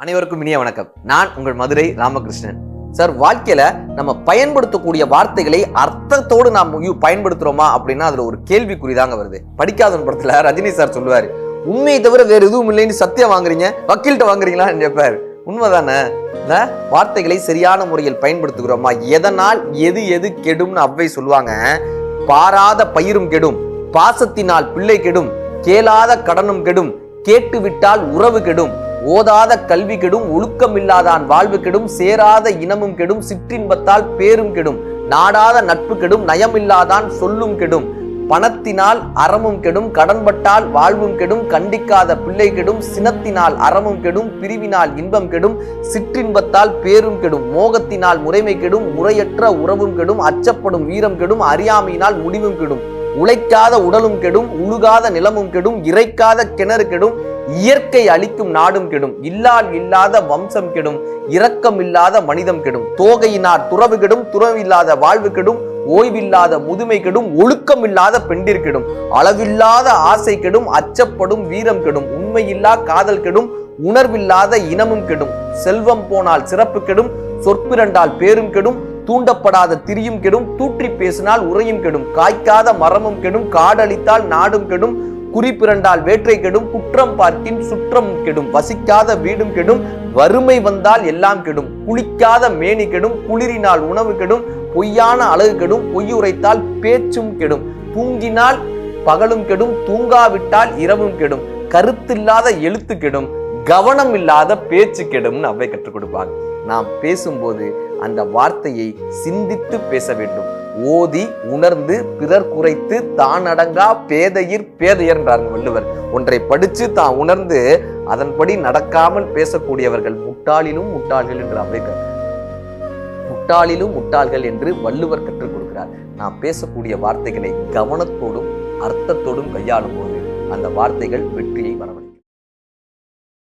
அனைவருக்கும் இனிய வணக்கம். நான் உங்கள் மதுரை ராமகிருஷ்ணன். சார், வாழ்க்கையில நம்ம பயன்படுத்தக்கூடிய வார்த்தைகளை அர்த்தத்தோடு நாம் பயன்படுத்துறோமா அப்படின்னா அதுல ஒரு கேள்விக்குறிதாங்க வருது. படிக்காதவன் படத்துல ரஜினி சார் சொல்லுவாரு, உண்மையை தவிர வேற எதுவும் இல்லைன்னு சத்தியம் வாங்குறீங்க, வக்கீல்கிட்ட வாங்குறீங்களான்னு கேட்பாரு. உண்மைதானே? வார்த்தைகளை சரியான முறையில் பயன்படுத்துகிறோமா? எதனால் எது எது கெடும்னு அவ்வை சொல்லுவாங்க. பாராத பயிரும் கெடும், பாசத்தினால் பிள்ளை கெடும், கேளாத கடனும் கெடும், கேட்டுவிட்டால் உறவு கெடும், ஓதாத கல்வி கெடும், ஒழுக்கம் இல்லாதான் வாழ்வு கெடும், சேராத இனமும் கெடும், சிற்றின்பத்தால் பேரும் கெடும், நாடாத நட்பு கெடும், நயமில்லாதான் சொல்லும் கெடும், பணத்தினால் அறமும் கெடும், கடன்பட்டால் வாழ்வும் கெடும், கண்டிக்காத பிள்ளை கெடும், சினத்தினால் அறமும் கெடும், பிரிவினால் இன்பம் கெடும், சிற்றின்பத்தால் பேரும் கெடும், மோகத்தினால் முறைமை கெடும், முறையற்ற உறவும் கெடும், அச்சப்படும் வீரம் கெடும், அறியாமையினால் முடிவும் கெடும், உழைக்காத உடலும் கெடும், உழுகாத நிலமும் கெடும், இறைக்காத கிணறு கெடும், இயற்கை அளிக்கும் நாடும் கெடும், இல்லாத வம்சம் கெடும், இரக்கம் இல்லாத மனிதம் கெடும், தோகையினார் துறவு கெடும், துறவில்லாத வாழ்வு கெடும், ஓய்வில்லாத முதுமை கெடும், ஒழுக்கம் இல்லாத பெண்டிர் கெடும், அளவில்லாத ஆசை கெடும், அச்சப்படும் வீரம் கெடும், உண்மையில்லா காதல் கெடும், உணர்வில்லாத இனமும் கெடும், செல்வம் போனால் சிறப்பு கெடும், சொற்பிரண்டால் பேரும் கெடும், தூண்டப்படாத திரியும் கெடும், தூற்றி பேசினால் உரையும் கெடும், காய்க்காத மரமும் கெடும், காடழித்தால் நாடும் கெடும், குறிப்பிரண்டால் வேற்றை கெடும், குற்றம் பார்க்கின் சுற்றம் கெடும், வசிக்காத வீடும் கெடும், வறுமை வந்தால் எல்லாம் கெடும், குளிக்காத மேனி கெடும், குளிரினால் உணவு கெடும், பொய்யான அழகு கெடும், பொய்யுரைத்தால் பேச்சும் கெடும், தூங்கினால் பகலும் கெடும், தூங்காவிட்டால் இரவும் கெடும், கருத்தில்லாத எழுத்து கெடும், கவனம் இல்லாத பேச்சு கெடும்னு அவ்வை கற்றுக் கொடுப்பாங்க. நாம் பேசும்போது அந்த வார்த்தையை சிந்தித்து பேச வேண்டும். ஓதி உணர்ந்து பிறர் குறைத்து தான் அடங்கா பேதையர் என்றார் வள்ளுவர். ஒன்றை படிச்சு தான் உணர்ந்து அதன்படி நடக்காமல் பேசக்கூடியவர்கள் முட்டாளிலும் முட்டாள்கள் என்று அவ்வை முட்டாளிலும் முட்டாள்கள் என்று வள்ளுவர் கற்றுக் கொடுக்கிறார். நாம் பேசக்கூடிய வார்த்தைகளை கவனத்தோடும் அர்த்தத்தோடும் கையாளும் போது அந்த வார்த்தைகள் வெற்றியை வரவழைக்கும்.